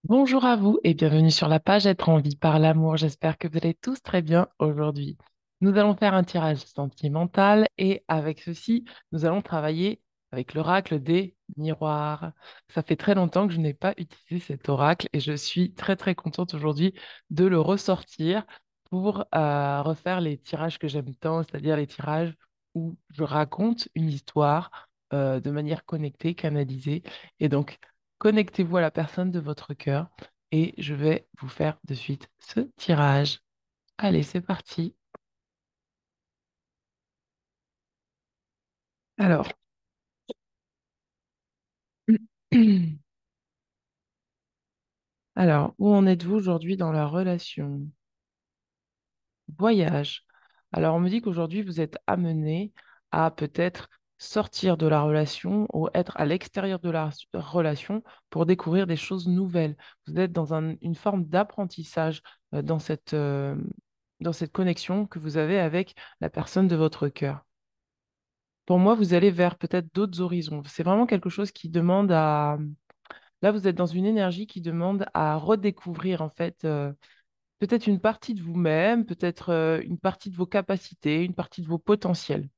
Bonjour à vous et bienvenue sur la page Être en vie par l'amour. J'espère que vous allez tous très bien aujourd'hui. Nous allons faire un tirage sentimental et avec ceci, nous allons travailler avec l'oracle des miroirs. Ça fait très longtemps que je n'ai pas utilisé cet oracle et je suis très contente aujourd'hui de le ressortir pour refaire les tirages que j'aime tant, c'est-à-dire les tirages où je raconte une histoire de manière connectée, canalisée. Et donc, connectez-vous à la personne de votre cœur et je vais vous faire de suite ce tirage. Allez, c'est parti. Alors, alors, où en êtes-vous aujourd'hui dans la relation? Voyage. Alors, on me dit qu'aujourd'hui, vous êtes amené à peut-être sortir de la relation ou être à l'extérieur de la relation pour découvrir des choses nouvelles. Vous êtes dans une forme d'apprentissage dans cette connexion que vous avez avec la personne de votre cœur. Pour moi, vous allez vers peut-être d'autres horizons. C'est vraiment quelque chose qui demande à... Là, vous êtes dans une énergie qui demande à redécouvrir en fait peut-être une partie de vous-même, peut-être une partie de vos capacités, une partie de vos potentiels.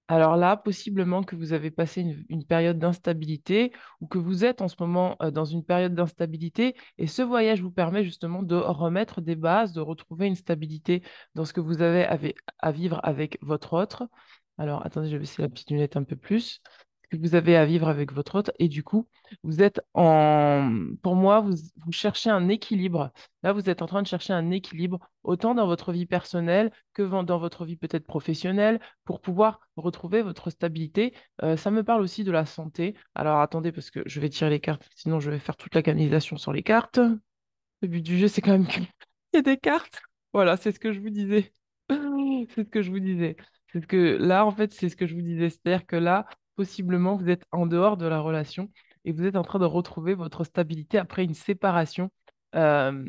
Alors là, possiblement que vous avez passé une période d'instabilité ou que vous êtes en ce moment dans une période d'instabilité et ce voyage vous permet justement de remettre des bases, de retrouver une stabilité dans ce que vous avez à vivre avec votre autre. Alors, attendez, je vais baisser la petite lunette un peu plus. Que vous avez à vivre avec votre autre et du coup, vous êtes en... Pour moi, vous cherchez un équilibre. Là, vous êtes en train de chercher un équilibre autant dans votre vie personnelle que dans votre vie peut-être professionnelle pour pouvoir retrouver votre stabilité. Ça me parle aussi de la santé. Alors attendez, parce que je vais tirer les cartes, sinon je vais faire toute la canalisation sur les cartes. Le but du jeu, c'est quand même qu'il y ait des cartes. Voilà, c'est ce que je vous disais. C'est ce que je vous disais. C'est que là, en fait, c'est ce que je vous disais. C'est-à-dire que là, possiblement, vous êtes en dehors de la relation et vous êtes en train de retrouver votre stabilité après une séparation. Euh,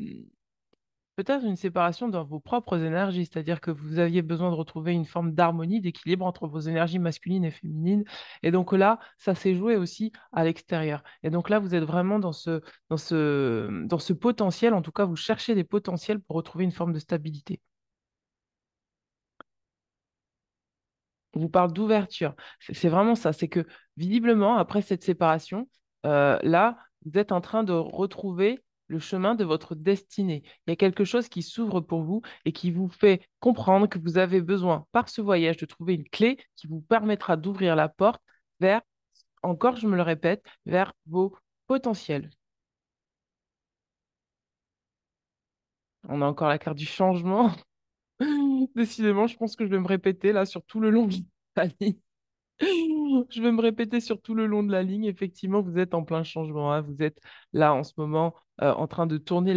Peut-être une séparation dans vos propres énergies, c'est-à-dire que vous aviez besoin de retrouver une forme d'harmonie, d'équilibre entre vos énergies masculines et féminines. Et donc là, ça s'est joué aussi à l'extérieur. Et donc là, vous êtes vraiment dans ce potentiel, en tout cas, vous cherchez des potentiels pour retrouver une forme de stabilité. On vous parle d'ouverture. C'est vraiment ça. C'est que visiblement, après cette séparation, là, vous êtes en train de retrouver le chemin de votre destinée. Il y a quelque chose qui s'ouvre pour vous et qui vous fait comprendre que vous avez besoin, par ce voyage, de trouver une clé qui vous permettra d'ouvrir la porte vers, encore, je me le répète, vers vos potentiels. On a encore la carte du changement. Décidément, je pense que je vais me répéter là sur tout le long de la ligne. Je vais me répéter sur tout le long de la ligne. Effectivement, vous êtes en plein changement, hein. Vous êtes là en ce moment en train de tourner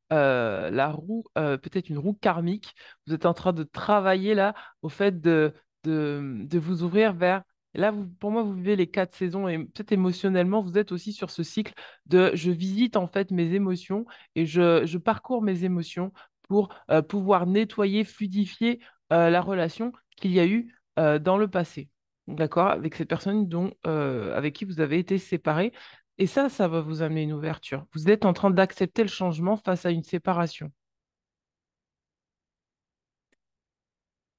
peut-être une roue karmique. Vous êtes en train de travailler là au fait de vous ouvrir vers... Là, pour moi, vous vivez les 4 saisons et peut-être émotionnellement, vous êtes aussi sur ce cycle de je visite en fait mes émotions et je parcours mes émotions pour pouvoir nettoyer, fluidifier la relation qu'il y a eu dans le passé. D'accord, avec cette personne avec qui vous avez été séparés. Et ça va vous amener une ouverture. Vous êtes en train d'accepter le changement face à une séparation.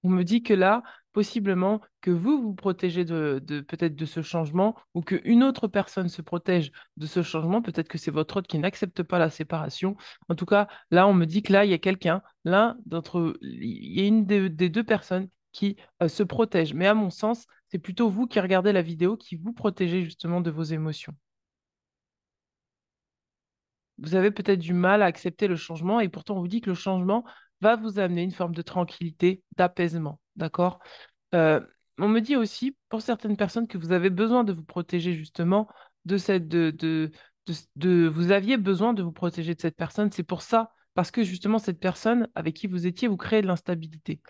On me dit que là, possiblement, que vous vous protégez peut-être de ce changement ou qu'une autre personne se protège de ce changement. Peut-être que c'est votre autre qui n'accepte pas la séparation. En tout cas, là, on me dit que là, il y a quelqu'un, il y a des deux personnes qui se protègent. Mais à mon sens, c'est plutôt vous qui regardez la vidéo qui vous protégez justement de vos émotions. Vous avez peut-être du mal à accepter le changement et pourtant on vous dit que le changement va vous amener une forme de tranquillité, d'apaisement. D'accord? Euh, on me dit aussi, pour certaines personnes, que vous avez besoin de vous protéger justement de cette... vous aviez besoin de vous protéger de cette personne. C'est pour ça, parce que justement cette personne avec qui vous étiez, vous créez de l'instabilité.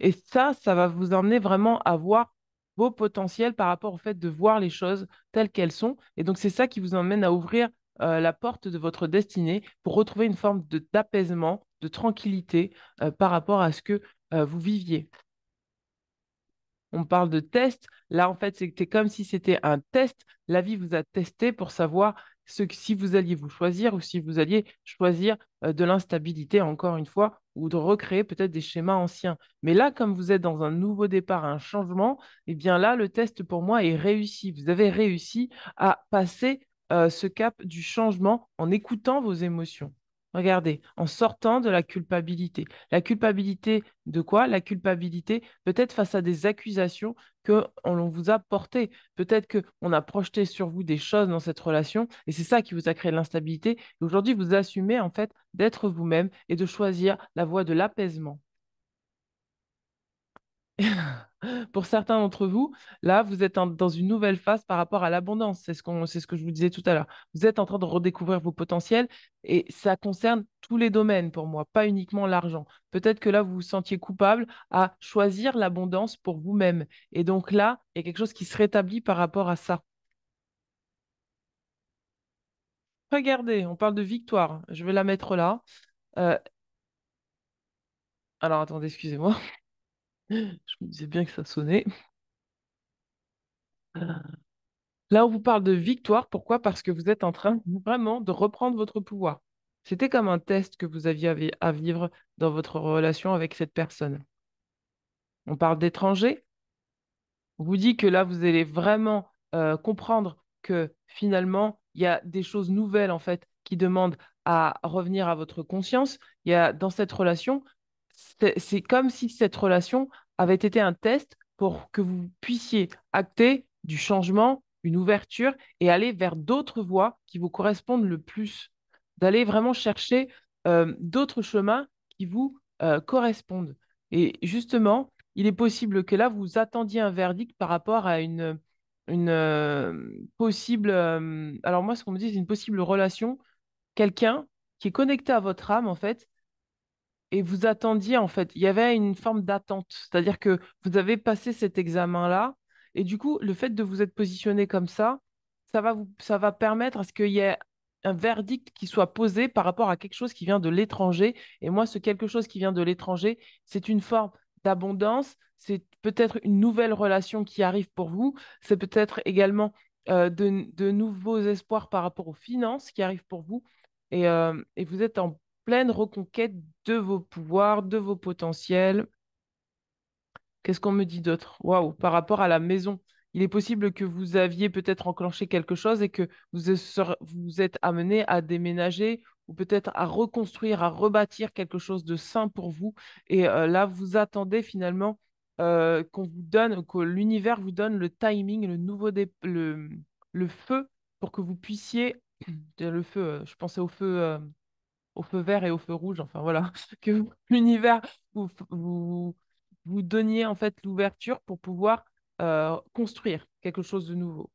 Et ça va vous emmener vraiment à voir vos potentiels par rapport au fait de voir les choses telles qu'elles sont. Et donc, c'est ça qui vous emmène à ouvrir la porte de votre destinée pour retrouver une forme d'apaisement, de tranquillité par rapport à ce que vous viviez. on parle de test. Là, en fait, c'était comme si c'était un test. La vie vous a testé pour savoir si vous alliez vous choisir ou si vous alliez choisir de l'instabilité, encore une fois, ou de recréer peut-être des schémas anciens. Mais là, comme vous êtes dans un nouveau départ, un changement, eh bien là, le test pour moi est réussi. Vous avez réussi à passer ce cap du changement en écoutant vos émotions. Regardez, en sortant de la culpabilité. La culpabilité de quoi? La culpabilité peut-être face à des accusations que l'on vous a portées. Peut-être qu'on a projeté sur vous des choses dans cette relation et c'est ça qui vous a créé l'instabilité. Et aujourd'hui, vous assumez en fait d'être vous-même et de choisir la voie de l'apaisement. Pour certains d'entre vous, là, vous êtes dans une nouvelle phase par rapport à l'abondance. C'est ce que je vous disais tout à l'heure. Vous êtes en train de redécouvrir vos potentiels et ça concerne tous les domaines pour moi, pas uniquement l'argent. Peut-être que là, vous vous sentiez coupable à choisir l'abondance pour vous-même. Et donc là, il y a quelque chose qui se rétablit par rapport à ça. Regardez, on parle de victoire. Je vais la mettre là. Euh, alors, attendez, excusez-moi. Je me disais bien que ça sonnait. Là, on vous parle de victoire. Pourquoi? Parce que vous êtes en train vraiment de reprendre votre pouvoir. C'était comme un test que vous aviez à vivre dans votre relation avec cette personne. On parle d'étranger. On vous dit que là, vous allez vraiment comprendre que finalement, il y a des choses nouvelles en fait qui demandent à revenir à votre conscience. Il y a dans cette relation, c'est comme si cette relation avait été un test pour que vous puissiez acter du changement, une ouverture et aller vers d'autres voies qui vous correspondent le plus. D'aller vraiment chercher d'autres chemins qui vous correspondent. Et justement, il est possible que là, vous attendiez un verdict par rapport à une possible... alors moi, ce qu'on me dit, c'est une possible relation, quelqu'un qui est connecté à votre âme, en fait, et vous attendiez, en fait, il y avait une forme d'attente, c'est-à-dire que vous avez passé cet examen-là, et du coup, le fait de vous être positionné comme ça va permettre à ce qu'il y ait un verdict qui soit posé par rapport à quelque chose qui vient de l'étranger. Et moi, ce quelque chose qui vient de l'étranger, c'est une forme d'abondance, c'est peut-être une nouvelle relation qui arrive pour vous, c'est peut-être également de nouveaux espoirs par rapport aux finances qui arrivent pour vous. Et vous êtes en pleine reconquête de vos pouvoirs, de vos potentiels. Qu'est-ce qu'on me dit d'autre? Waouh, par rapport à la maison, il est possible que vous aviez peut-être enclenché quelque chose et que vous êtes amené à déménager ou peut-être à reconstruire, à rebâtir quelque chose de sain pour vous. Et là, vous attendez finalement qu'on vous donne, que l'univers vous donne le timing, le feu pour que vous puissiez, le feu, je pensais au feu vert et au feu rouge, enfin voilà, que l'univers vous, vous, vous donniez en fait l'ouverture pour pouvoir construire quelque chose de nouveau.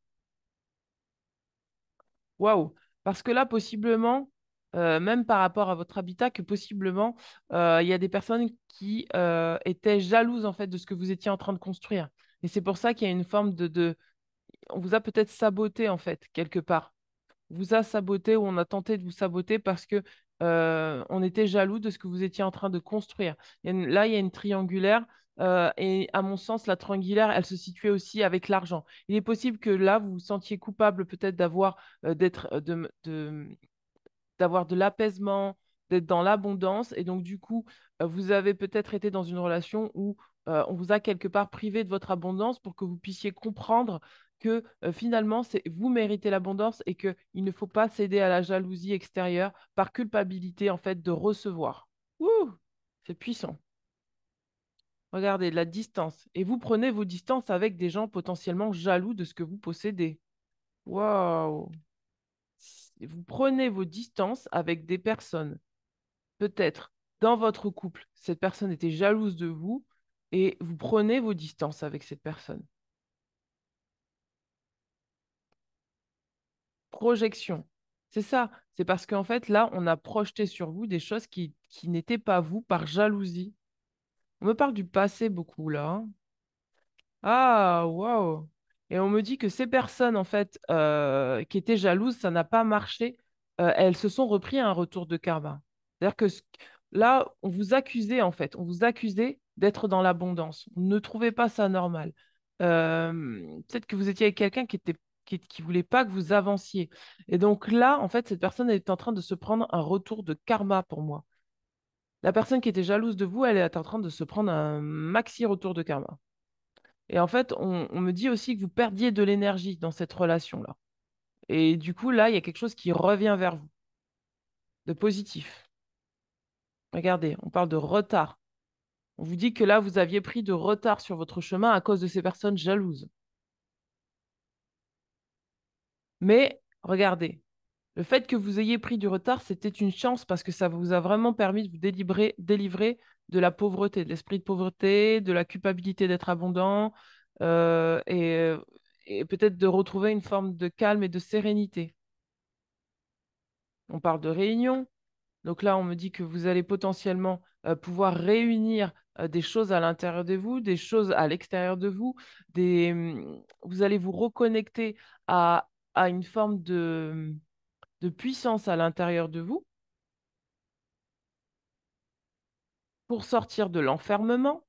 Waouh! Parce que là, possiblement, même par rapport à votre habitat, que possiblement, il y a des personnes qui étaient jalouses en fait de ce que vous étiez en train de construire. Et c'est pour ça qu'il y a une forme on vous a peut-être saboté en fait, quelque part. Vous a saboté ou on a tenté de vous saboter parce que on était jaloux de ce que vous étiez en train de construire. Là, il y a une triangulaire et à mon sens, la triangulaire, elle se situait aussi avec l'argent. Il est possible que là, vous vous sentiez coupable peut-être d'être, d'avoir de l'apaisement, d'être dans l'abondance. Et donc, du coup, vous avez peut-être été dans une relation où on vous a quelque part privé de votre abondance pour que vous puissiez comprendre que finalement, c'est vous méritez l'abondance et qu'il ne faut pas céder à la jalousie extérieure par culpabilité, en fait, de recevoir. Ouh, c'est puissant. Regardez, la distance. Et vous prenez vos distances avec des gens potentiellement jaloux de ce que vous possédez. Waouh! Vous prenez vos distances avec des personnes peut-être dans votre couple, cette personne était jalouse de vous et vous prenez vos distances avec cette personne. Projection. C'est ça. C'est parce qu'en fait, là, on a projeté sur vous des choses qui n'étaient pas vous par jalousie. On me parle du passé beaucoup là, hein. Ah, waouh. Et on me dit que ces personnes, en fait, qui étaient jalouses, ça n'a pas marché. Elles se sont repris un retour de karma. C'est-à-dire que là, on vous accusait, en fait, on vous accusait d'être dans l'abondance. On ne trouvait pas ça normal. peut-être que vous étiez avec quelqu'un qui voulait pas que vous avanciez. Et donc là, en fait, cette personne est en train de se prendre un retour de karma pour moi. La personne qui était jalouse de vous, elle est en train de se prendre un maxi retour de karma. Et en fait, on me dit aussi que vous perdiez de l'énergie dans cette relation-là. Et du coup, là, il y a quelque chose qui revient vers vous, de positif. Regardez, on parle de retard. On vous dit que là, vous aviez pris de retard sur votre chemin à cause de ces personnes jalouses. Mais regardez, le fait que vous ayez pris du retard, c'était une chance parce que ça vous a vraiment permis de vous délivrer de la pauvreté, de l'esprit de pauvreté, de la culpabilité d'être abondant euh, et, et peut-être de retrouver une forme de calme et de sérénité. On parle de réunion. Donc là, on me dit que vous allez potentiellement pouvoir réunir des choses à l'intérieur de vous, des choses à l'extérieur de vous. Vous allez vous reconnecter à une forme de puissance à l'intérieur de vous pour sortir de l'enfermement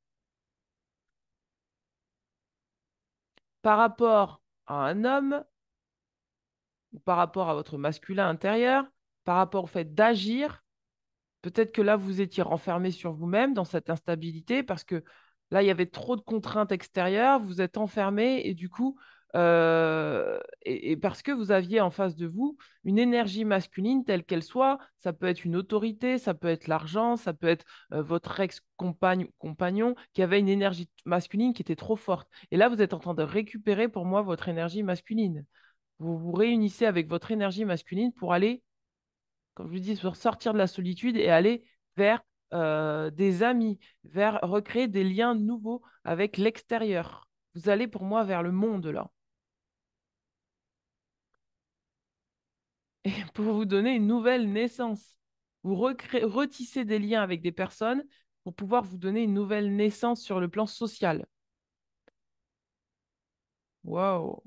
par rapport à un homme ou par rapport à votre masculin intérieur, par rapport au fait d'agir. Peut-être que là, vous étiez renfermé sur vous-même dans cette instabilité parce que là, il y avait trop de contraintes extérieures, vous êtes enfermé et du coup, et parce que vous aviez en face de vous une énergie masculine telle qu'elle soit, ça peut être une autorité, ça peut être l'argent, ça peut être votre ex-compagne ou compagnon qui avait une énergie masculine qui était trop forte. Et là, vous êtes en train de récupérer pour moi votre énergie masculine. Vous vous réunissez avec votre énergie masculine pour aller comme je vous dis, pour sortir de la solitude et aller vers des amis, vers recréer des liens nouveaux avec l'extérieur. Vous allez pour moi vers le monde là. Et pour vous donner une nouvelle naissance. Vous retissez des liens avec des personnes pour pouvoir vous donner une nouvelle naissance sur le plan social. Waouh!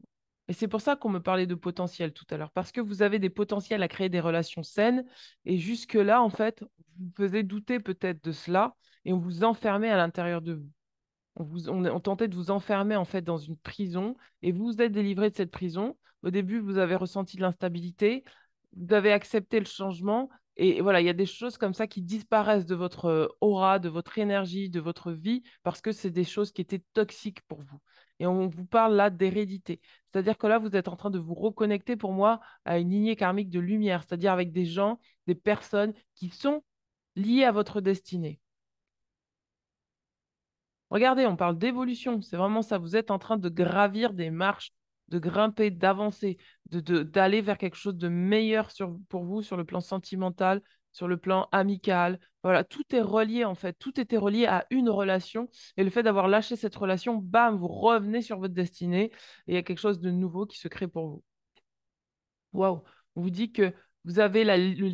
Et c'est pour ça qu'on me parlait de potentiel tout à l'heure, parce que vous avez des potentiels à créer des relations saines, et jusque-là, en fait, vous faisiez douter peut-être de cela, et on vous enfermait à l'intérieur de vous. On tentait de vous enfermer en fait dans une prison et vous vous êtes délivré de cette prison. Au début, vous avez ressenti de l'instabilité, vous avez accepté le changement et voilà, il y a des choses comme ça qui disparaissent de votre aura, de votre énergie, de votre vie parce que c'est des choses qui étaient toxiques pour vous. Et on vous parle là d'hérédité. C'est-à-dire que là, vous êtes en train de vous reconnecter pour moi à une lignée karmique de lumière, c'est-à-dire avec des gens, des personnes qui sont liées à votre destinée. Regardez, on parle d'évolution. C'est vraiment ça. Vous êtes en train de gravir des marches, de grimper, d'avancer, d'aller vers quelque chose de meilleur pour vous sur le plan sentimental, sur le plan amical. Voilà, tout est relié en fait. Tout était relié à une relation. Et le fait d'avoir lâché cette relation, bam, vous revenez sur votre destinée et il y a quelque chose de nouveau qui se crée pour vous. Waouh! On vous dit que vous avez le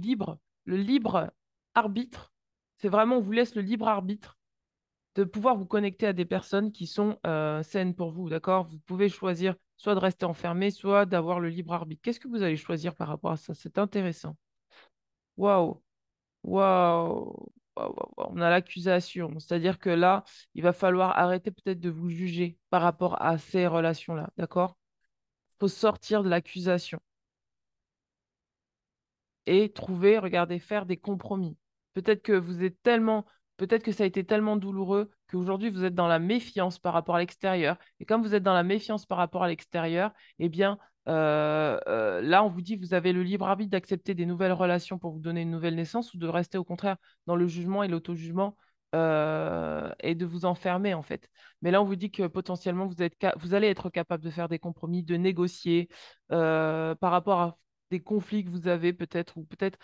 libre arbitre. C'est vraiment, on vous laisse le libre arbitre de pouvoir vous connecter à des personnes qui sont saines pour vous, d'accord? Vous pouvez choisir soit de rester enfermé, soit d'avoir le libre arbitre. Qu'est-ce que vous allez choisir par rapport à ça? C'est intéressant. Waouh, waouh, waouh, waouh, waouh. On a l'accusation, c'est-à-dire que là, il va falloir arrêter peut-être de vous juger par rapport à ces relations-là, d'accord? Il faut sortir de l'accusation et trouver, regardez, faire des compromis. Peut-être que vous êtes tellement, peut-être que ça a été tellement douloureux qu'aujourd'hui vous êtes dans la méfiance par rapport à l'extérieur. Et comme vous êtes dans la méfiance par rapport à l'extérieur, eh bien, là, on vous dit que vous avez le libre arbitre d'accepter des nouvelles relations pour vous donner une nouvelle naissance ou de rester au contraire dans le jugement et l'auto-jugement et de vous enfermer en fait. Mais là, on vous dit que potentiellement, vous allez être capable de faire des compromis, de négocier par rapport à des conflits que vous avez peut-être, ou peut-être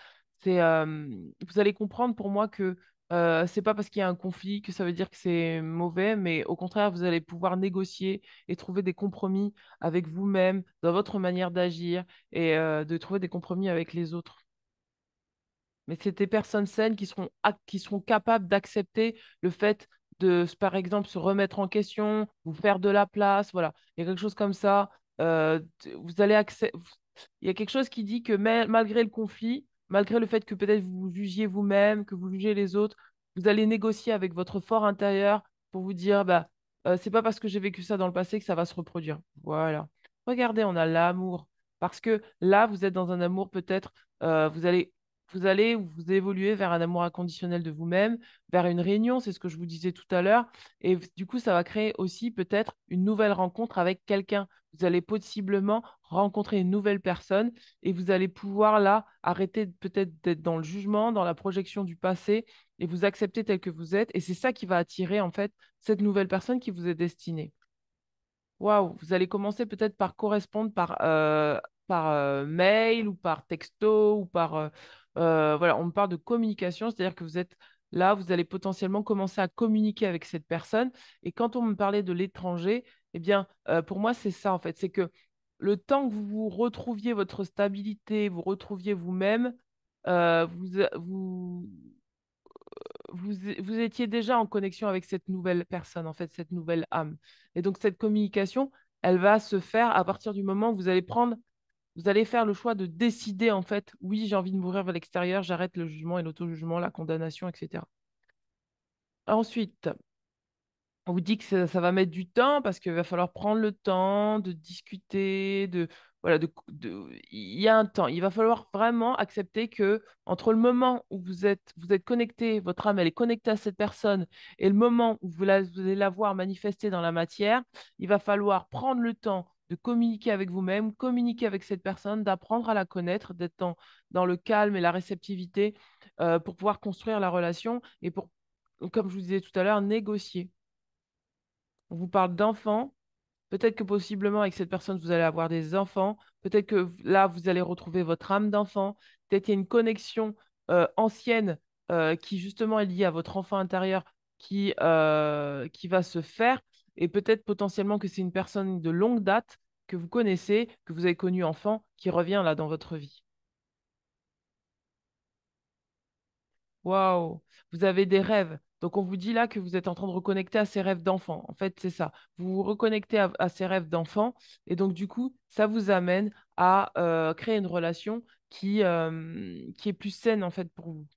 vous allez comprendre pour moi que c'est pas parce qu'il y a un conflit que ça veut dire que c'est mauvais, mais au contraire, vous allez pouvoir négocier et trouver des compromis avec vous-même, dans votre manière d'agir, et de trouver des compromis avec les autres. Mais c'est des personnes saines qui seront capables d'accepter le fait de, par exemple, se remettre en question, vous faire de la place. Voilà, il y a quelque chose comme ça. Vous allez accepter. Il y a quelque chose qui dit que malgré le conflit, malgré le fait que peut-être vous vous jugiez vous-même, que vous jugez les autres, vous allez négocier avec votre fort intérieur pour vous dire, bah, c'est pas parce que j'ai vécu ça dans le passé que ça va se reproduire. Voilà. Regardez, on a l'amour. Parce que là, vous êtes dans un amour peut-être, vous allez, vous évoluer vers un amour inconditionnel de vous-même, vers une réunion, c'est ce que je vous disais tout à l'heure. Et du coup, ça va créer aussi peut-être une nouvelle rencontre avec quelqu'un. Vous allez possiblement rencontrer une nouvelle personne et vous allez pouvoir là arrêter peut-être d'être dans le jugement, dans la projection du passé et vous accepter tel que vous êtes. Et c'est ça qui va attirer en fait cette nouvelle personne qui vous est destinée. Waouh, vous allez commencer peut-être par correspondre par mail ou par texto ou voilà, on me parle de communication, c'est-à-dire que vous êtes là, vous allez potentiellement commencer à communiquer avec cette personne. Et quand on me parlait de l'étranger, eh bien, pour moi, c'est ça en fait, c'est que le temps que vous retrouviez votre stabilité, vous retrouviez vous-même, vous, vous étiez déjà en connexion avec cette nouvelle personne, en fait, cette nouvelle âme. Et donc, cette communication, elle va se faire à partir du moment où vous allez faire le choix de décider, en fait, oui, j'ai envie de mourir vers l'extérieur, j'arrête le jugement et l'auto-jugement, la condamnation, etc. Ensuite, on vous dit que ça va mettre du temps parce qu'il va falloir prendre le temps de discuter, voilà, il y a un temps. Il va falloir vraiment accepter que entre le moment où vous êtes connecté, votre âme elle est connectée à cette personne, et le moment où vous allez la voir manifester dans la matière, il va falloir prendre le temps de communiquer avec vous-même, communiquer avec cette personne, d'apprendre à la connaître, d'être dans le calme et la réceptivité pour pouvoir construire la relation et pour, comme je vous disais tout à l'heure, négocier. On vous parle d'enfants. Peut-être que possiblement avec cette personne, vous allez avoir des enfants. Peut-être que là, vous allez retrouver votre âme d'enfant. Peut-être qu'il y a une connexion ancienne qui justement est liée à votre enfant intérieur qui va se faire. Et peut-être potentiellement que c'est une personne de longue date que vous connaissez, que vous avez connue enfant, qui revient là dans votre vie. Waouh, vous avez des rêves. Donc, on vous dit là que vous êtes en train de reconnecter à ces rêves d'enfant. En fait, c'est ça. Vous vous reconnectez à ces rêves d'enfant. Et donc, du coup, ça vous amène à créer une relation qui est plus saine, en fait, pour vous.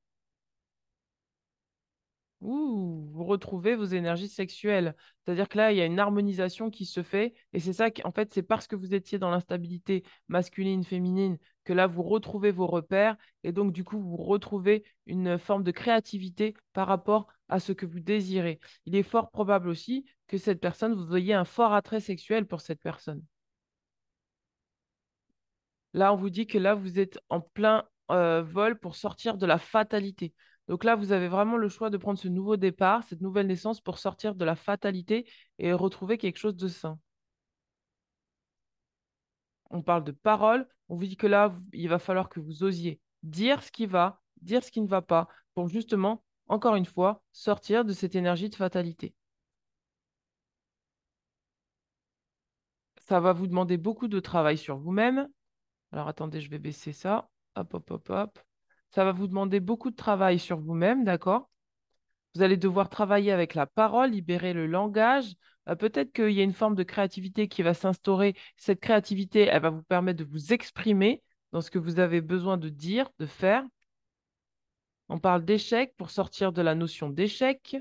Ouh, vous retrouvez vos énergies sexuelles. C'est-à-dire que là, il y a une harmonisation qui se fait. Et c'est ça en fait, c'est parce que vous étiez dans l'instabilité masculine, féminine, que là, vous retrouvez vos repères. Et donc, du coup, vous retrouvez une forme de créativité par rapport à ce que vous désirez. Il est fort probable aussi que cette personne, vous ayez un fort attrait sexuel pour cette personne. Là, on vous dit que là, vous êtes en plein vol pour sortir de la fatalité. Donc là, vous avez vraiment le choix de prendre ce nouveau départ, cette nouvelle naissance pour sortir de la fatalité et retrouver quelque chose de sain. On parle de parole. On vous dit que là, il va falloir que vous osiez dire ce qui va, dire ce qui ne va pas, pour justement, encore une fois, sortir de cette énergie de fatalité. Ça va vous demander beaucoup de travail sur vous-même. Alors attendez, je vais baisser ça. Hop, hop, hop, hop. Ça va vous demander beaucoup de travail sur vous-même, d'accord? Vous allez devoir travailler avec la parole, libérer le langage. Peut-être qu'il y a une forme de créativité qui va s'instaurer. Cette créativité, elle va vous permettre de vous exprimer dans ce que vous avez besoin de dire, de faire. On parle d'échec pour sortir de la notion d'échec,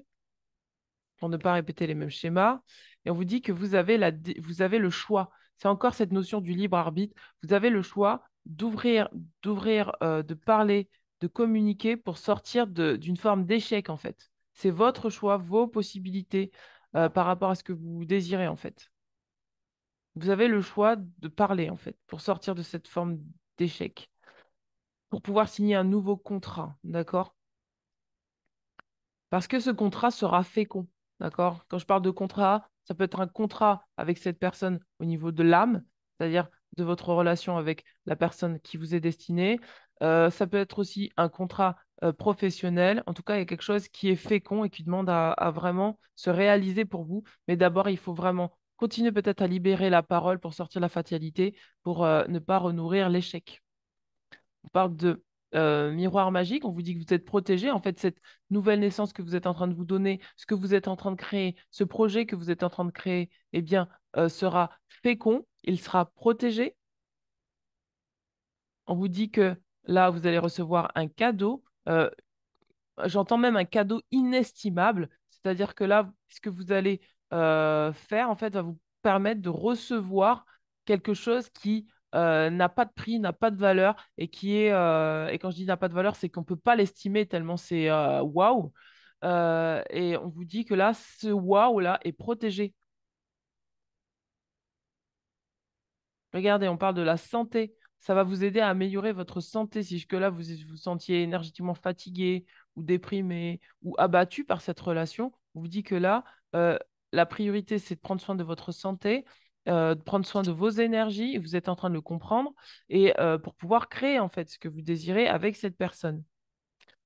pour ne pas répéter les mêmes schémas. Et on vous dit que vous avez le choix. C'est encore cette notion du libre arbitre. Vous avez le choix de parler, de communiquer pour sortir d'une forme d'échec, en fait. C'est votre choix, vos possibilités par rapport à ce que vous désirez, en fait. Vous avez le choix de parler, en fait, pour sortir de cette forme d'échec, pour pouvoir signer un nouveau contrat, d'accord? Parce que ce contrat sera fécond, d'accord? Quand je parle de contrat, ça peut être un contrat avec cette personne au niveau de l'âme, c'est-à-dire de votre relation avec la personne qui vous est destinée. Ça peut être aussi un contrat professionnel. En tout cas, il y a quelque chose qui est fécond et qui demande à vraiment se réaliser pour vous. Mais d'abord, il faut vraiment continuer peut-être à libérer la parole pour sortir la fatalité, pour ne pas renourrir l'échec. On parle de miroir magique, on vous dit que vous êtes protégé. En fait, cette nouvelle naissance que vous êtes en train de vous donner, ce que vous êtes en train de créer, ce projet que vous êtes en train de créer, eh bien, sera fécond, il sera protégé. On vous dit que là, vous allez recevoir un cadeau. J'entends même un cadeau inestimable, c'est-à-dire que là, puisque vous allez faire, en fait, va vous permettre de recevoir quelque chose qui n'a pas de prix, n'a pas de valeur et et quand je dis n'a pas de valeur, c'est qu'on ne peut pas l'estimer tellement c'est waouh. Et on vous dit que là, ce waouh là est protégé. Regardez, on parle de la santé. Ça va vous aider à améliorer votre santé. Si jusque-là, vous vous sentiez énergétiquement fatigué ou déprimé ou abattu par cette relation, on vous dit que là, euh, la priorité, c'est de prendre soin de votre santé, de prendre soin de vos énergies. Vous êtes en train de le comprendre et pour pouvoir créer en fait ce que vous désirez avec cette personne.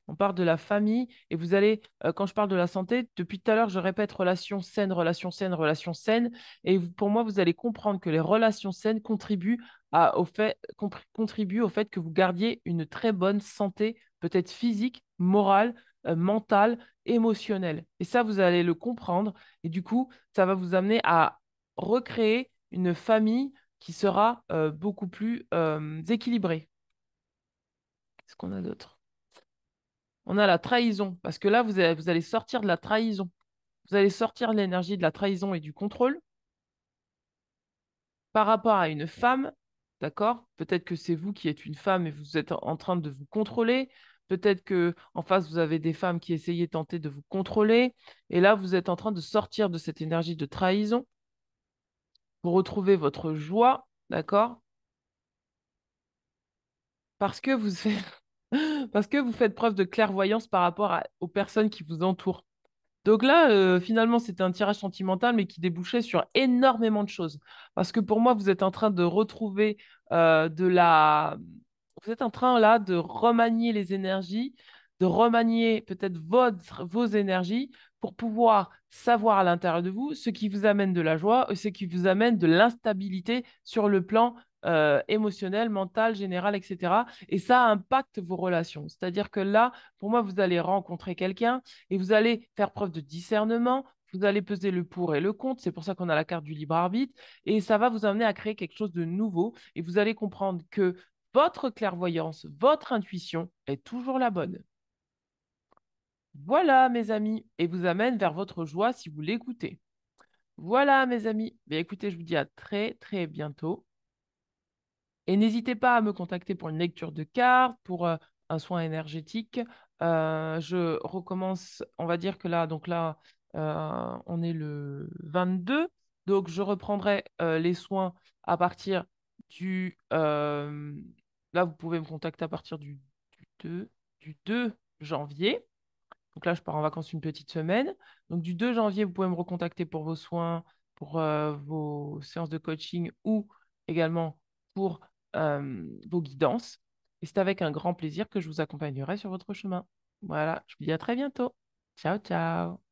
On parle de la famille et vous allez, quand je parle de la santé, depuis tout à l'heure, je répète relation saine, relation saine, relation saine. Et pour moi, vous allez comprendre que les relations saines contribuent au fait que vous gardiez une très bonne santé, peut-être physique, morale, mentale, émotionnelle. Et ça, vous allez le comprendre. Et du coup, ça va vous amener à recréer une famille qui sera beaucoup plus équilibrée. Qu'est-ce qu'on a d'autre? On a la trahison, parce que là, vous allez sortir de la trahison. Vous allez sortir l'énergie de la trahison et du contrôle par rapport à une femme, d'accord? Peut-être que c'est vous qui êtes une femme et vous êtes en train de vous contrôler. Peut-être que en face, vous avez des femmes qui essayaient tenter de vous contrôler. Et là, vous êtes en train de sortir de cette énergie de trahison pour retrouver votre joie, d'accord? Parce que vous faites... parce que vous faites preuve de clairvoyance par rapport aux personnes qui vous entourent. Donc là, finalement, c'était un tirage sentimental, mais qui débouchait sur énormément de choses. Parce que pour moi, vous êtes en train de retrouver de la... Vous êtes en train là de remanier les énergies, de remanier peut-être vos énergies pour pouvoir savoir à l'intérieur de vous ce qui vous amène de la joie et ce qui vous amène de l'instabilité sur le plan émotionnel, mental, général, etc. Et ça impacte vos relations. C'est-à-dire que là, pour moi, vous allez rencontrer quelqu'un et vous allez faire preuve de discernement. Vous allez peser le pour et le contre. C'est pour ça qu'on a la carte du libre arbitre. Et ça va vous amener à créer quelque chose de nouveau. Et vous allez comprendre que votre clairvoyance, votre intuition est toujours la bonne. Voilà, mes amis, et vous amène vers votre joie si vous l'écoutez. Voilà, mes amis. Bien, écoutez, je vous dis à très, très bientôt. Et n'hésitez pas à me contacter pour une lecture de cartes, pour un soin énergétique. Je recommence, on va dire que là, on est le 22. Donc, je reprendrai les soins à partir Là, vous pouvez me contacter à partir du 2 janvier. Donc là, je pars en vacances une petite semaine. Donc du 2 janvier, vous pouvez me recontacter pour vos soins, pour vos séances de coaching ou également pour vos guidances. Et c'est avec un grand plaisir que je vous accompagnerai sur votre chemin. Voilà, je vous dis à très bientôt. Ciao, ciao.